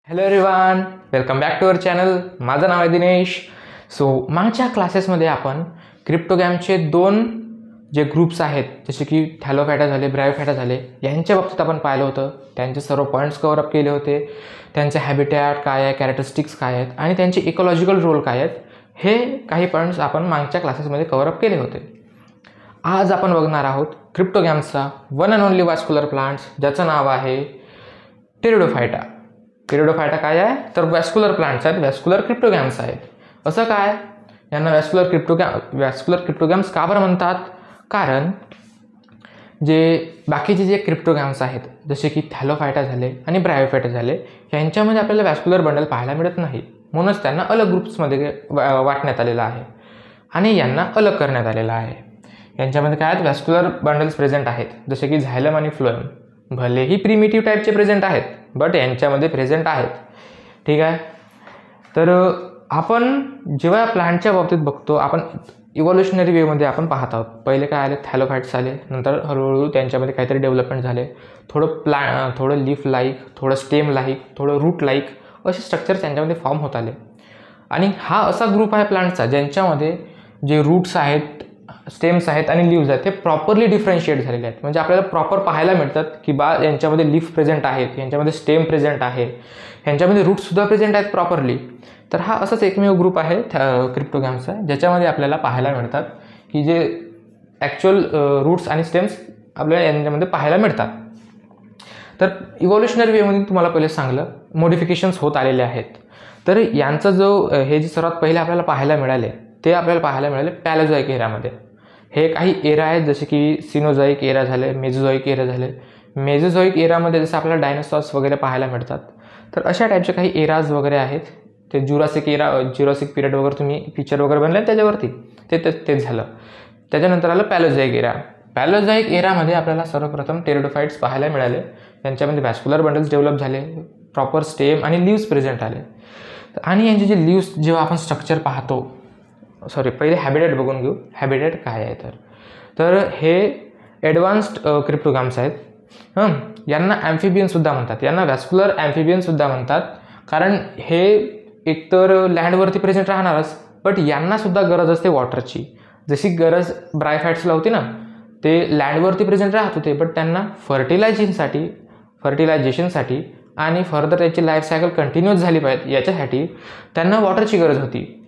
Hello everyone, welcome back to our channel. माझं नाव आहे दिनेश. मागच्या क्लासेसमध्ये आपण क्रिप्टोग्रामचे दोन जे ग्रुप्स आहेत, जसे की थॅलोफायटा झाले, ब्रायोफायटा झाले, यांच्या बाबतीत आपण पाहिलं होतं. त्यांचे सर्व पॉईंट्स कवर अप केले होते. त्यांचे हॅबिटॅट काय आहे, कॅरेक्टरिस्टिक्स काय आहेत आणि त्यांचे इकॉलॉजिकल रोल काय आहेत, हे काही पॉईंट्स आपण मागच्या क्लासेसमध्ये कवर अप केले होते. आज आपण बघणार आहोत क्रिप्टोग्रामचा वन अँड ओनली वॅस्क्युलर प्लांट्स, ज्याचं नाव आहे टेरिडोफायटा. टेरिडोफायटा काय आहे तर वॅस्क्युलर प्लांट्स आहेत, वॅस्क्युलर क्रिप्टोग्राम्स आहेत. असं काय, यांना वॅस्क्युलर क्रिप्टोग्राम्स का बरं म्हणतात? कारण जे बाकीचे जे क्रिप्टोग्राम्स आहेत, जसे की थॅलोफायटा झाले आणि ब्रायोफायटा झाले, यांच्यामध्ये आपल्याला वॅस्क्युलर बंडल पाहायला मिळत नाही. म्हणूनच त्यांना अलग ग्रुप्समध्ये वाटण्यात आलेलं आहे आणि यांना अलग करण्यात आलेलं आहे. यांच्यामध्ये काय आहेत, वॅस्क्युलर बंडल्स प्रेझेंट आहेत, जसे की झायलम आणि फ्लोएम. भलेही प्रिमिटिव्ह टाईपचे प्रेझेंट आहेत, बट यांच्यामध्ये प्रेझेंट आहेत. ठीक आहे. तर आपण जेव्हा प्लांटच्या बाबतीत बघतो, आपण इव्हॉल्युशनरी वेमध्ये आपण पाहत आहोत. पहिले काय आले, थॅलोफाइट्स आले, नंतर हळूहळू त्यांच्यामध्ये काहीतरी डेव्हलपमेंट झाले. थोडं लीफ लाईक, थोडं स्टेम लाईक, थोडं रूट लाईक असे स्ट्रक्चर त्यांच्यामध्ये फॉर्म होत आले. आणि हा असा ग्रुप आहे प्लांटचा ज्यांच्यामध्ये जे रूट्स आहेत, स्टेम्स आहेत आणि लीव्ज आहेत, हे प्रॉपरली डिफरन्शिएट झालेले आहेत. म्हणजे आपल्याला प्रॉपर पाहायला मिळतात की यांच्यामध्ये लीफ प्रेझेंट आहेत, यांच्यामध्ये स्टेम प्रेझेंट आहे, यांच्यामध्ये रूट्ससुद्धा प्रेझेंट आहेत प्रॉपरली. तर हा असाच एकमेव ग्रुप आहे क्रिप्टोग्रामचा, ज्याच्यामध्ये आपल्याला पाहायला मिळतात की जे ॲक्च्युअल रूट्स आणि स्टेम्स आपल्याला यांच्यामध्ये पाहायला मिळतात. तर इव्हॉल्युशनरी वेमध्ये तुम्हाला पहिले सांगलं, मॉडिफिकेशन्स होत आलेले आहेत. तर यांचा हे जे सर्वात पहिले आपल्याला पाहायला मिळाले, ते आपल्याला पाहायला मिळाले पॅलेझॉइक एरामध्ये. हे काही एरा आहेत, जसे की सिनोझॉइक एरा झाले, मेझोझॉइक एरा झाले. मेझोझॉइक एरामध्ये जसं आपल्याला डायनासॉर्स वगैरे पाहायला मिळतात, तर अशा टाईपचे काही एराज वगैरे आहेत. ते जुरासिक पिरियड वगैरे तुम्ही पिक्चर वगैरे बनले त्याच्यावरती तेच झालं. त्याच्यानंतर आलं पॅलेझॉइक एरा. पॅलेझॉइक एरामध्ये आपल्याला सर्वप्रथम टेरिडोफाइट्स पाहायला मिळाले. त्यांच्यामध्ये वॅस्क्युलर बंडल्स डेव्हलप झाले, प्रॉपर स्टेम आणि लीव्स प्रेझेंट आले. आणि यांचे जे लीव्स जेव्हा आपण स्ट्रक्चर पाहतो, पहिले हॅबिटॅट बघून घेऊ. हॅबिटॅट काय आहे तर हे ॲडव्हान्स्ड क्रिप्टोग्राम्स आहेत. यांना ॲम्फिबियनसुद्धा म्हणतात, यांना वॅस्क्युलर ॲम्फिबियनसुद्धा म्हणतात. कारण हे एकतर लँडवरती प्रेझेंट राहणारच, बट यांनासुद्धा गरज असते वॉटरची. जशी गरज ब्रायोफाइट्सला होती ना, ते लँडवरती प्रेझेंट राहत होते, बट त्यांना फर्टिलायझेशनसाठी आणि फर्दर त्याची लाईफ सायकल कंटिन्यूअस झाली पाहिजे याच्यासाठी त्यांना वॉटरची गरज होती.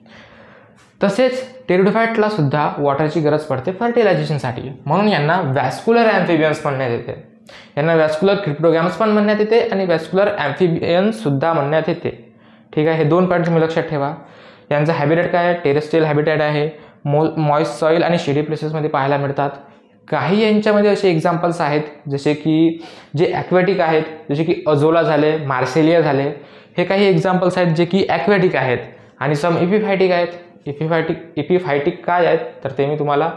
तसेच टेरिडोफाइटला सुद्धा वॉटरची गरज पडते फर्टिलायझेशनसाठी. म्हणून यांना वॅस्क्युलर ॲम्फिबियन्स म्हणण्यात येते. यांना वॅस्क्युलर क्रिप्टोग्राम्स पण म्हणण्यात येते आणि वॅस्क्युलर ॲम्फिबियन्ससुद्धा म्हणण्यात येते. ठीक आहे. हे दोन पॉईंट तुम्ही लक्षात ठेवा. यांचं हॅबिटॅट काय आहे, टेरेस्ट्रियल हॅबिटॅट आहे. मॉइस्ट सॉईल आणि शेडी प्लेसेसमध्ये पाहायला मिळतात. काही यांच्यामध्ये असे एक्झाम्पल्स आहेत, जसे की जे ॲक्वॅटिक आहेत, जसे की अझोला झाले, मार्सेलिया झाले. हे काही एक्झाम्पल्स आहेत जे की ॲक्वॅटिक आहेत. आणि सम एपिफायटिक आहेत. एपिफायटिक काय आहेत तर ते मी तुम्हाला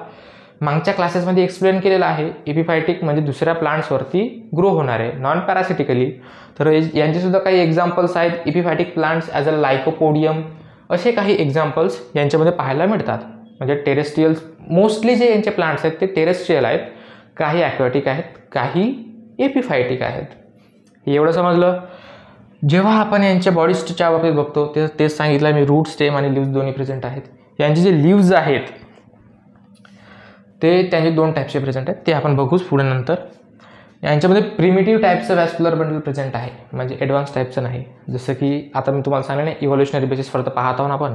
मागच्या क्लासेसमध्ये एक्सप्लेन केलेलं आहे. एपिफायटिक म्हणजे दुसऱ्या प्लांट्सवरती ग्रो होणारे, नॉन पॅरासिटिकली. तर यांचेसुद्धा काही एक्झाम्पल्स आहेत. एपिफायटिक प्लांट्स ॲज अ लायकोपोडियम, असे काही एक्झाम्पल्स यांच्यामध्ये पाहायला मिळतात. म्हणजे टेरेस्ट्रियल्स मोस्टली जे यांचे प्लांट्स आहेत ते टेरेस्ट्रियल आहेत. काही ॲक्वॅटिक आहेत, काही एपिफायटिक आहेत. एवढं समजलं. जेव्हा आपण यांच्या बॉडीच्या बाबतीत बघतो, तेच सांगितलं मी, रूट, स्टेम आणि लीव्ज दोन्ही प्रेझेंट आहेत. यांचे जे लीव्ज आहेत ते त्यांचे दोन टाईपचे प्रेझेंट आहेत, ते आपण बघूच पुढे नंतर. यांच्यामध्ये प्रिमिटिव्ह टाईपचं वॅस्क्युलर बंडल प्रेझेंट आहे, म्हणजे ॲडव्हान्स टाईपचं नाही. जसं की आता मी तुम्हाला सांगितलं नाही, इव्हॉल्युशनरी बेसिसवर तर पाहत आहोत आपण.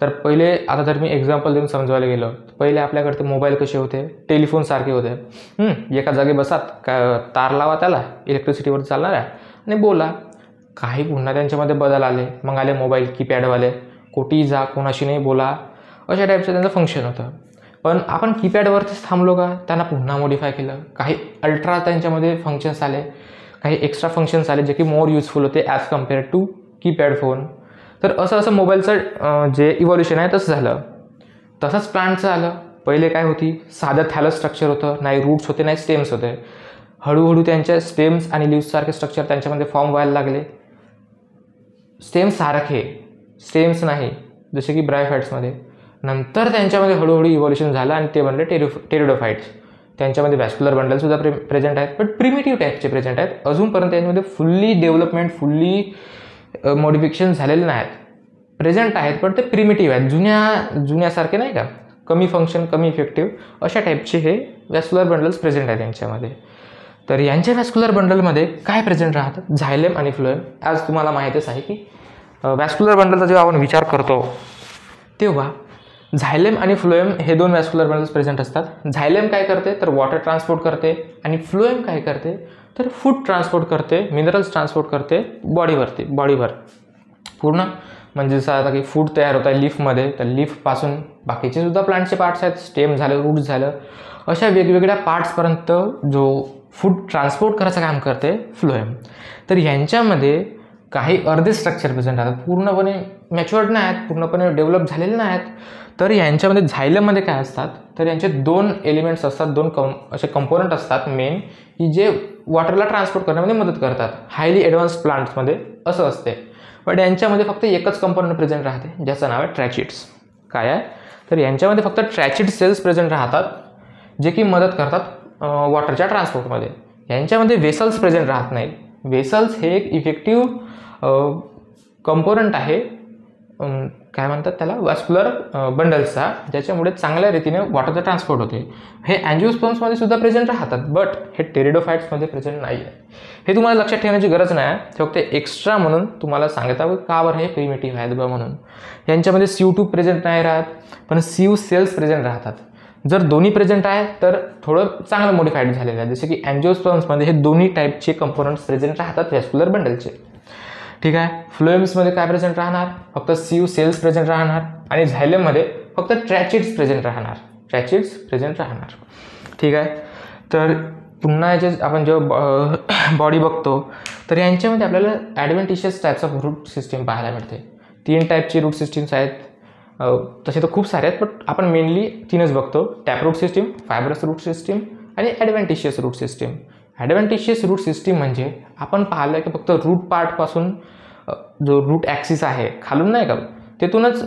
तर पहिले आता जर मी एक्झाम्पल देऊन समजवायला गेलो, पहिले आपल्याकडे ते मोबाईल कसे होते, टेलिफोनसारखे होते. एका जागी बसात, तार लावा त्याला, इलेक्ट्रिसिटीवर चालणार आहे आणि बोला. काही पुन्हा त्यांच्यामध्ये बदल आले, मग आले मोबाईल कीपॅडवाले, कोठेही जा, कोणाशी नाही बोला, अशा टाईपचं त्यांचं फंक्शन होतं. पण आपण कीपॅडवरतीच थांबलो का, त्यांना पुन्हा मॉडिफाय केलं. काही अल्ट्रा त्यांच्यामध्ये फंक्शन्स आले, काही एक्स्ट्रा फंक्शन्स आले जे की मोर युजफुल होते as compare to keypad phone. तर असं मोबाईलचं जे इव्हॉल्युशन आहे तसं झालं. तसंच प्लांटचं आलं. पहिले काय होती, साधं थॅलस स्ट्रक्चर होतं, नाही रूट्स होते, नाही स्टेम्स होते. हळूहळू त्यांच्या स्टेम्स आणि लीव्ससारखे स्ट्रक्चर त्यांच्यामध्ये फॉर्म व्हायला लागले. स्टेम्स सारखे, स्टेम्स नाही, जसे की ब्रायोफाइट्समध्ये. नंतर त्यांच्यामध्ये हळूहळू इव्हॉल्युशन झालं आणि ते बनले टेरिडोफाइट्स. त्यांच्यामध्ये वॅस्क्युलर बंडलसुद्धा प्रेझेंट आहेत, बट प्रिमिटिव्ह टाईपचे प्रेझेंट आहेत. अजूनपर्यंत त्यांच्यामध्ये फुल्ली डेव्हलपमेंट, फुल्ली मॉडिफिकेशन झालेले नाहीत, प्रेझेंट आहेत पण ते प्रिमिटिव्ह आहेत, जुन्यासारखे नाही का, कमी फंक्शन कमी इफेक्टिव्ह अशा टाईपचे हे वॅस्क्युलर बंडल्स प्रेझेंट आहेत यांच्यामध्ये. तर यांच्या वॅस्क्युलर बंडलमध्ये काय प्रेझेंट राहतं, झायलेम आणि फ्लोएम. आज तुम्हाला माहीतच आहे की वॅस्क्युलर बंडलचा जेव्हा आपण विचार करतो तेव्हा झायलेम आणि फ्लोएम हे दोन वॅस्क्युलर बंडल्स प्रेझेंट असतात. झायलेम काय करते तर वॉटर ट्रान्सपोर्ट करते आणि फ्लोएम काय करते तर फूड ट्रान्सपोर्ट करते, मिनरल्स ट्रान्सपोर्ट करते बॉडीवर पूर्ण. म्हणजे जसं आता की फूड तयार होत आहे लीफमध्ये, तर लीफपासून बाकीचे सुद्धा प्लांटचे पार्ट्स आहेत, स्टेम झालं, रूट झालं, अशा वेगवेगळ्या पार्ट्सपर्यंत जो फूड ट्रान्सपोर्ट करायचं काम करते फ्लोएम. तर यांच्यामध्ये काही अर्धे स्ट्रक्चर प्रेझेंट राहतात, पूर्णपणे मॅच्युअर्ड नाही आहेत, पूर्णपणे डेव्हलप झालेले नाही आहेत. तर यांच्यामध्ये झायलममध्ये काय असतात तर यांचे दोन एलिमेंट्स असतात, दोन असे कंपोनंट असतात मेन, की जे वॉटरला ट्रान्सपोर्ट करण्यामध्ये मदत करतात. हायली ॲडव्हान्स्ड प्लांट्समध्ये असं असते. पण यांच्यामध्ये फक्त एकच कंपोनंट प्रेझेंट राहते ज्याचं नाव आहे ट्रॅचिड्स. काय आहे तर यांच्यामध्ये फक्त ट्रॅचिड सेल्स प्रेझेंट राहतात जे की मदत करतात वॉटरच्या ट्रान्सपोर्टमध्ये. यांच्यामध्ये वेसल्स प्रेझेंट राहत नाहीत. वेसल्स हे एक इफेक्टिव्ह कंपोनंट आहे, काय म्हणतात त्याला, वॅस्क्युलर बंडल्सचा, ज्याच्यामुळे चांगल्या रीतीने वॉटरचं ट्रान्सपोर्ट होते. हे अँजिओस्पर्म्समध्ये सुद्धा प्रेझेंट राहतात, बट हे टेरिडोफाइट्समध्ये प्रेझेंट नाही आहे. हे तुम्हाला लक्षात ठेवण्याची गरज नाही, फक्त एक्स्ट्रा म्हणून तुम्हाला सांगता का बरं हे प्रिमिटिव्ह आहेत बा म्हणून. यांच्यामध्ये CO2 प्रेझेंट नाही राहत, पण CO सेल्स प्रेझेंट राहतात. जर दोन्ही प्रेझेंट आहे तर थोडं चांगलं मॉडिफाईड झालेलं आहे, जसे की अँजिओस्पर्म्समध्ये हे दोन्ही टाईपचे कंपोनंट्स प्रेझेंट राहतात व्हॅस्क्युलर बंडलचे. ठीक आहे. फ्लोएम्समध्ये काय प्रेझेंट राहणार, फक्त CO सेल्स प्रेझेंट राहणार, आणि झायलेममध्ये फक्त ट्रॅचिड्स प्रेझेंट राहणार. ठीक आहे. तर पुन्हा याचे आपण जेव्हा बॉडी बघतो तर यांच्यामध्ये आपल्याला ॲडव्हेंटिशियस टाईप्स ऑफ रूट सिस्टीम पाहायला मिळते. 3 टाईपची रूट सिस्टीम्स आहेत, तसे तर खूप सारे आहेत, पण आपण मेनली 3च बघतो. टॅपरूट सिस्टीम, फायब्रस रूट सिस्टीम आणि ॲडव्हेंटिशियस रूट सिस्टीम. ॲडव्हेंटिशियस रूट सिस्टीम म्हणजे आपण पाहिलं की फक्त रूट पार्टपासून जो रूट ॲक्सिस आहे खालून नाही का, तेथूनच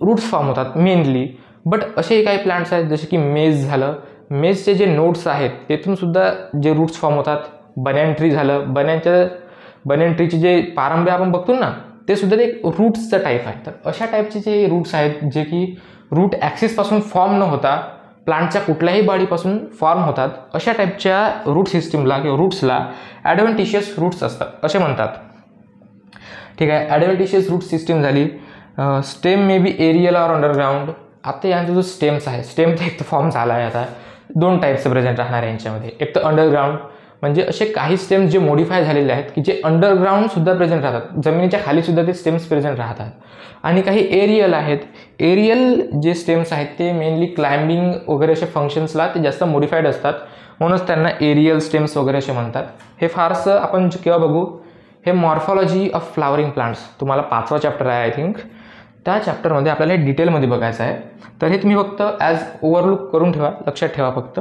रूट्स फॉर्म होतात मेनली. बट असे काही प्लांट्स आहेत जसे की मेज झालं, मेजचे जे नोड्स आहेत तेथून सुद्धा जे रूट्स फॉर्म होतात. बन्यान ट्री झालं, बन्यान ट्रीचे जे पारंबे आपण बघतो ना, ते सुद्धा एक रूट्सचं टाईप आहे. तर अशा टाईपचे जे रूट्स आहेत जे की रूट ॲक्सिसपासून फॉर्म न होता प्लांटच्या कुठल्याही बॉडीपासून फॉर्म होतात, अशा टाईपच्या रूट सिस्टीमला किंवा रूट्सला ॲडव्हेंटिशियस रूट्स असतात असे म्हणतात. ठीक आहे. ॲडव्हेंटिशियस रूट सिस्टीम झाली. Stem may be aerial or underground. आता यांचा जो स्टेम्स आहे, स्टेम तर एक तर फॉर्म झाला आहे, आता 2 टाईपचं प्रेझेंट राहणार यांच्यामध्ये. एक तर अंडरग्राउंड, म्हणजे असे काही स्टेम्स जे मॉडिफाय झालेले आहेत की जे अंडरग्राउंडसुद्धा प्रेझेंट राहतात, जमिनीच्या खालीसुद्धा ते स्टेम्स प्रेझेंट राहतात. आणि काही एरियल आहेत. एरियल जे स्टेम्स आहेत ते मेनली क्लाइम्बिंग वगैरे असे फंक्शन्सला ते जास्त मॉडिफाईड असतात, म्हणूनच त्यांना एरियल स्टेम्स वगैरे असे म्हणतात. हे फारसं आपण केव्हा बघू, हे मॉर्फॉलॉजी ऑफ फ्लावरिंग प्लांट्स, तुम्हाला 5वा चॅप्टर आहे आय थिंक, त्या चॅप्टरमध्ये आपल्याला हे डिटेलमध्ये बघायचं आहे. तर हे तुम्ही फक्त ॲज ओव्हरलुक करून ठेवा, लक्षात ठेवा फक्त.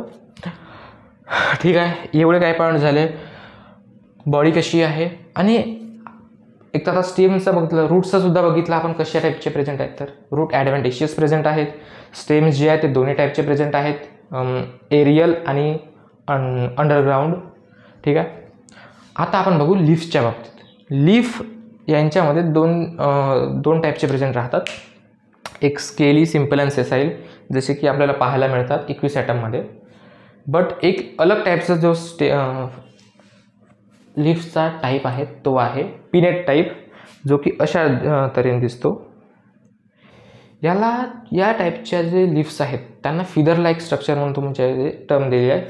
ठीक आहे. एवढे काय पॉईंट झाले, बॉडी कशी आहे, आणि एक तर आता स्टेम्सचं बघितलं, रूट्सचं सुद्धा बघितलं आपण कशा टाईपचे प्रेझेंट आहेत. तर रूट ॲडव्हेंटिशियस प्रेझेंट आहेत, स्टेम्स जे आहेत ते दोन्ही टाईपचे प्रेझेंट आहेत, एरियल आणि अंडरग्राउंड. ठीक आहे. आता आपण बघू लीफ्सच्या बाबतीत. लीफ यांच्यामध्ये दोन टाईपचे प्रेझेंट राहतात. एक स्केली, सिम्पल अँड सेसाईल, जसे की आपल्याला पाहायला मिळतात इक्विसॅटममध्ये. बट एक अलग टाईपचा जो लीफचा टाईप आहे तो आहे पिनेट टाईप, जो की अशा तऱ्हेने दिसतो. या टाईपच्या जे लीफ्स आहेत त्यांना फिदर लाईक स्ट्रक्चर म्हणून तुमच्या टर्म दिली आहे,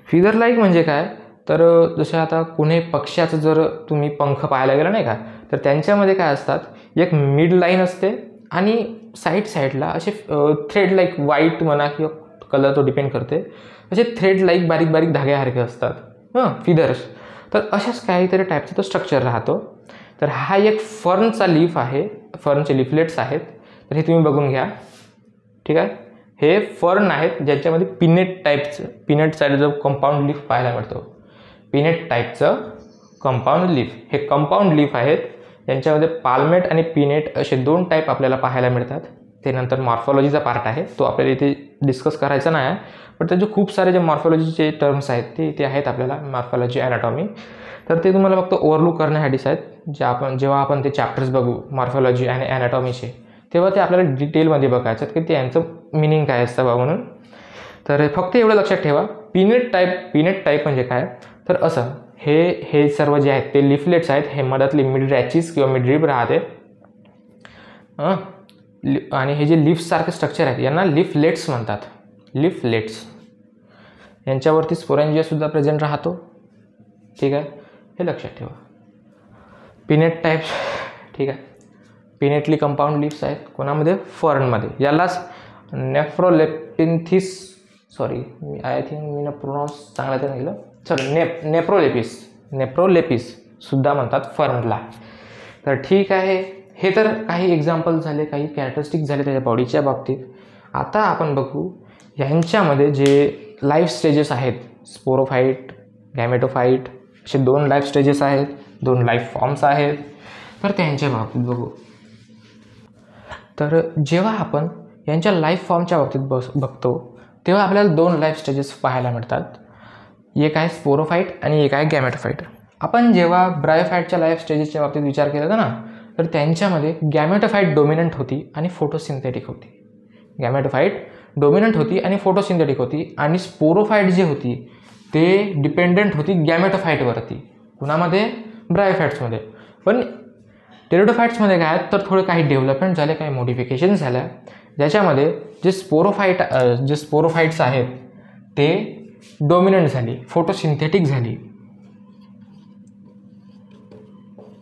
फिदर लाईक म्हणजे काय तर जसं आता कोणी पक्ष्याचं जर तुम्ही पंख पाहायला गेला नाही का, तर त्यांच्यामध्ये काय असतात, एक मिड लाईन असते आणि साईडला असे थ्रेड लाईक, व्हाईट म्हणा किंवा कलर तो डिपेंड करते, असे थ्रेड लाईक बारीक बारीक धाग्यासारखे असतात फिदर्स. तर अशाच काहीतरी टाईपचा तो स्ट्रक्चर राहतो. तर हा एक फर्नचा लीफ आहे, फर्नचे लिफलेट्स आहेत. तर हे तुम्ही बघून घ्या. ठीक आहे. हे फर्न आहेत ज्याच्यामध्ये पिनेटचा जो कंपाऊंड लीफ पाहायला मिळतो, पिनेट टाईपचं कंपाऊंड लीफ. हे कंपाऊंड लीफ आहेत, यांच्यामध्ये पाल्मेट आणि पिनेट असे 2 टाईप आपल्याला पाहायला मिळतात. ते नंतर मॉर्फॉलॉजीचा पार्ट आहे, तो आपल्याला इथे डिस्कस करायचा नाही आहे. पण त्याचे खूप सारे जे मॉर्फॉलॉजीचे टर्म्स आहेत ते इथे आहेत आपल्याला, मॉर्फॉलॉजी, ॲनाटॉमी. तर ते तुम्हाला फक्त ओव्हरलुक करण्यासाठीच आहेत. जेव्हा आपण ते चॅप्टर्स बघू मॉर्फॉलॉजी आणि ॲनाटॉमीचे, तेव्हा ते आपल्याला डिटेलमध्ये बघायचं की त्यांचं मिनिंग काय असतं बा म्हणून. तर फक्त एवढं लक्षात ठेवा, पीनट टाईप म्हणजे काय, तर असं हे सर्व जे आहेत ते लिफलेट्स आहेत. हे मधातली मिड रॅचीस किंवा मिड रिब राहते आणि हे जे लिफ्टसारखे स्ट्रक्चर आहेत यांना लिफलेट्स म्हणतात. लिफलेट्स यांच्यावरती स्पोरेंजियासुद्धा प्रेझेंट राहतो. ठीक आहे, हे लक्षात ठेवा. पिनेट टाईप्स, ठीक आहे, पिनेटली कंपाऊंड लिफ्स आहेत कोणामध्ये, फर्नमध्ये. यालाच नेफ्रोलेपिन्थिस, सॉरी आय थिंक मी प्रोनाऊन्स चांगला तर नाही केलं, नेप्रोलेपिस सुद्धा म्हणतात फर्नला. तर ठीक आहे, हे तर काही एक्झाम्पल झाले, काही कॅरेक्टरिस्टिक झाले त्याच्या बॉडीच्या बाबतीत. आता आपण बघू यांच्यामध्ये जे लाईफ स्टेजेस आहेत, स्पोरोफाईट, गॅमेटोफाईट असे 2 लाईफ स्टेजेस आहेत, 2 लाईफ फॉर्म्स आहेत. तर त्यांच्या बाबतीत बघू. तर जेव्हा आपण यांच्या लाईफ फॉर्मच्या बाबतीत बघतो तेव्हा आपल्याला 2 लाईफ स्टेजेस पाहायला मिळतात. एक आहे स्पोरोफाईट आणि एक आहे गॅमेटोफाईट. आपण जेव्हा ब्रायोफाईटच्या लाईफ स्टेजेसच्या बाबतीत विचार केला होता ना, तर त्यांच्यामध्ये गॅमेटोफाईट डोमिनंट होती आणि फोटोसिंथेटिक होती. गॅमेटोफाईट डोमिनंट होती आणि फोटोसिंथेटिक होती, आणि स्पोरोफाईट जी होती ते डिपेंडंट होती गॅमेटोफाईटवरती. कुणामध्ये, ब्रायोफाईट्समध्ये. पण टेरिडोफाईट्समध्ये काय तर थोडे काही डेव्हलपमेंट झाले, काही मॉडिफिकेशन झाल्या, ज्याच्यामध्ये जे स्पोरोफाईट्स आहेत ते डोमिनंट झाली, फोटोसिंथेटिक झाली.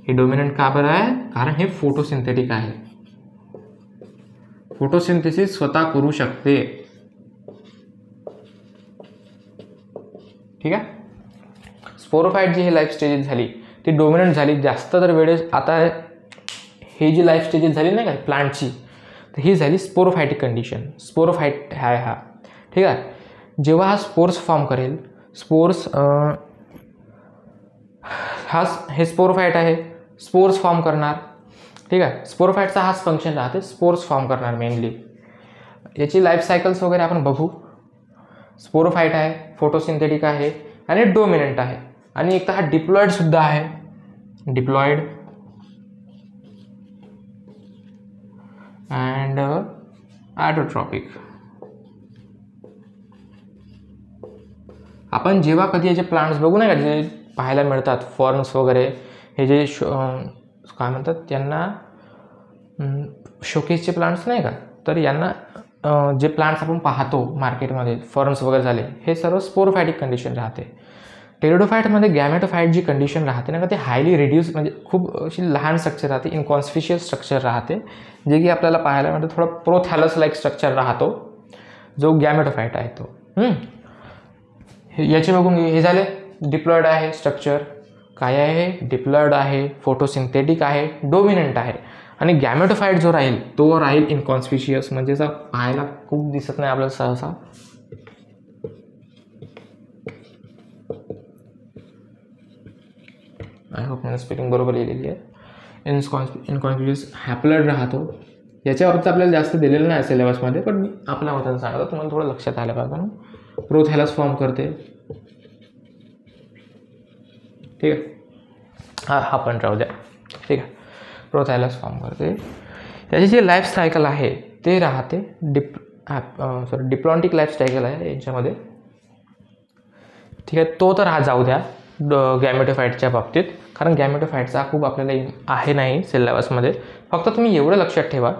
हे डोमिनंट का बरं आहे, कारण हे फोटोसिंथेटिक आहे, फोटोसिंथेसिस स्वतः करू शकते. ठीक आहे. स्पोरोफाईट जी ही लाईफ स्टेजेस झाली ती डोमिनंट झाली जास्त तर वेळेस. आता हे जी लाईफ स्टेजेस झाली नाही का प्लांटची, तर ही झाली स्पोरोफायटिक कंडिशन. स्पोरोफाईट हा ठीक आहे. जेव्हा हा स्पोर्स फॉर्म करेल, हे स्पोरोफाईट आहे, स्पोर्स फॉर्म करणार. ठीक आहे. स्पोरोफाईटचा हाच फंक्शन राहते, स्पोर्स फॉर्म करणार मेनली. याची लाईफ सायकल्स वगैरे आपण बघू. स्पोरोफाईट आहे, फोटोसिंथेटिक आहे आणि डोमिनंट आहे. आणि एक तर हा डिप्लॉइडसुद्धा आहे, डिप्लॉइड अँड ॲटोट्रॉपिक. आपण जेव्हा कधी याचे प्लांट्स बघू नाही का, जे पाहायला मिळतात फॉर्म्स वगैरे, हे जे काय म्हणतात त्यांना, शोकेसचे प्लांट्स नाही का, तर यांना जे प्लांट्स आपण पाहतो मार्केटमध्ये फॉर्म्स वगैरे झाले, हे सर्व स्पोरोफायटिक कंडिशन राहते. टेरिडोफाईटमध्ये गॅमेटोफाईट जी कंडिशन राहते ना का, ते हायली रिड्यूस म्हणजे खूप अशी लहान स्ट्रक्चर राहते, इनकॉन्स्पिशियस स्ट्रक्चर राहते, जे की आपल्याला पाहायला मिळतं. थोडा प्रोथॅलस लाईक स्ट्रक्चर राहतो जो गॅमेटोफाईट आहे तो. याचे बघून हे झाले डिप्लॉइड आहे स्ट्रक्चर. काय आहे, डिप्लॉइड आहे, फोटोसिंथेटिक आहे, डोमिनंट आहे. आणि गॅमेटोफाईट जो राहील तो राहील इनकॉन्स्पिशियस, म्हणजे असं पाहायला खूप दिसत नाही आपल्याला सहसा. आय होप मला स्पेलिंग बरोबर लिहिलेली आहे. इनकॉन्स्पिशियस हॅप्लॉइड राहतो. याच्यावरती आपल्याला जास्त दिलेलं नाही सिलेबसमध्ये, पण मी आपल्या मतानं सांगतो, तुम्हाला थोडं लक्षात आलं पाहिजे. प्रोथॅलस फॉर्म करते. ठीक आहे. हा पण राहू द्या. ठीक आहे. प्रोथॅलस फॉर्म करते. त्याची जी लाईफ सायकल आहे ते राहते डिप्लॉन्टिक लाईफ सायकल आहे यांच्यामध्ये. ठीक आहे. तो तर हा जाऊ द्या गॅमेटोफाईटच्या बाबतीत, कारण गॅमेटोफाईटचा खूप आपल्याला आहे नाही सिलेबसमध्ये. फक्त तुम्ही एवढं लक्षात ठेवा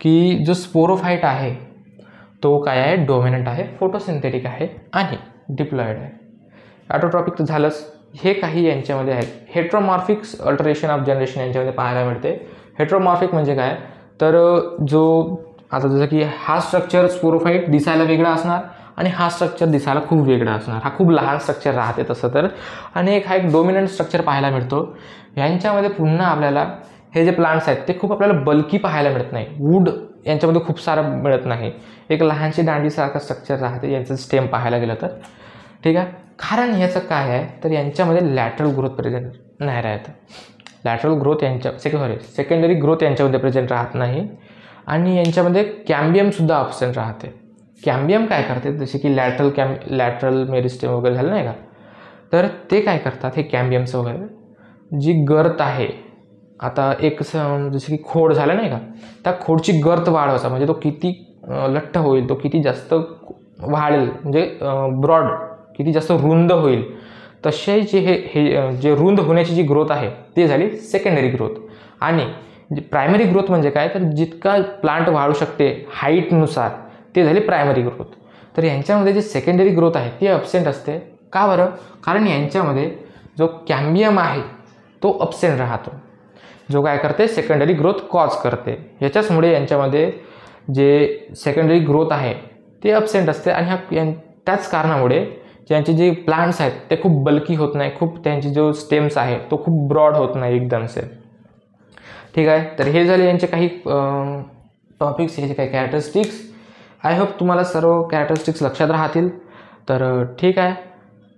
की जो स्पोरोफाईट आहे तो काय आहे, डोमिनंट आहे, फोटोसिंथेटिक आहे आणि डिप्लॉइड आहे. ॲटोट्रॉपिक तर झालंच. हे काही यांच्यामध्ये आहेत. हेट्रोमॉर्फिक अल्टरेशन ऑफ जनरेशन यांच्यामध्ये पाहायला मिळते. हेट्रोमॉर्फिक म्हणजे काय, तर जो आता जसं की हा स्ट्रक्चर स्पोरोफाईट दिसायला वेगळा असणार आणि हा स्ट्रक्चर दिसायला खूप वेगळा असणार. हा खूप लहान स्ट्रक्चर राहते तसं तर. आणि एक डोमिनंट स्ट्रक्चर पाहायला मिळतो. यांच्यामध्ये पुन्हा आपल्याला हे जे प्लांट्स आहेत ते खूप आपल्याला बल्की पाहायला मिळत नाही. वूड यांच्यामध्ये खूप सारं मिळत नाही. एक लहानशी दांडीसारखं स्ट्रक्चर राहते यांचं स्टेम पाहायला गेलं तर. ठीक आहे. कारण याचं काय आहे तर यांच्यामध्ये लॅटरल ग्रोथ प्रेझेंट नाही राहत. लॅटरल ग्रोथ सेकंडरी ग्रोथ यांच्यामध्ये प्रेझेंट राहत नाही. आणि यांच्यामध्ये कॅम्बियमसुद्धा ॲब्सेंट राहते. कॅम्बियम काय करते, जसे की लॅटरल मेरिस्टेम वगैरे झालं नाही का, तर ते काय करतात, हे कॅम्बियम्स वगैरे जी गर्थ आहे आता एक जसं की खोड झालं नाही का, त्या खोडची गर्थ वाढवायचा, म्हणजे तो किती लठ्ठ होईल, तो किती जास्त वाढेल, म्हणजे ब्रॉड किती जास्त रुंद होईल, तसे जे हे जे रुंद होण्याची जी ग्रोथ आहे ती झाली सेकंडरी ग्रोथ. आणि प्रायमरी ग्रोथ म्हणजे काय, तर जितका प्लांट वाढू शकते हाईटनुसार ते झाली प्रायमरी ग्रोथ. तर यांच्यामध्ये जे सेकंडरी ग्रोथ आहे ती अब्सेंट असते. का बरं? कारण यांच्यामध्ये जो कॅम्बियम आहे तो अब्सेंट राहतो, जो काय करते सेकंडरी ग्रोथ कॉज करते. याच्याचमुळे यांच्यामध्ये जे सेकंडरी ग्रोथ आहे ते अब्सेंट असते. आणि त्याच कारणामुळे त्यांचे जे प्लांट्स आहेत ते खूप बल्की होत नाही, खूप त्यांची जो स्टेम्स आहे तो खूप ब्रॉड होत नाही एकदमसे. ठीक आहे, तर हे झाले यांचे काही टॉपिक्स, हे जे काही कॅरेक्टरिस्टिक्स. आय होप तुम्हाला सर्व कॅरेक्टरिस्टिक्स लक्षात राहतील. तर ठीक आहे,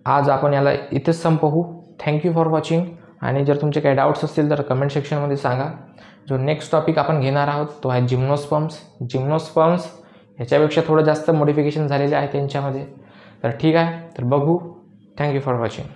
आज आपण याला इथेच संपवू. Thank you for watching. आणि जर तुमचे काही डाऊट्स असतील तर कमेंट सेक्शनमध्ये सांगा. जो नेक्स्ट टॉपिक आपण घेणार आहोत तो आहे जिम्नोस्पर्म्स. ह्याच्यापेक्षा थोडं जास्त मॉडिफिकेशन झालेले आहे त्यांच्यामध्ये. तर ठीक आहे, तर बघू. Thank you for watching.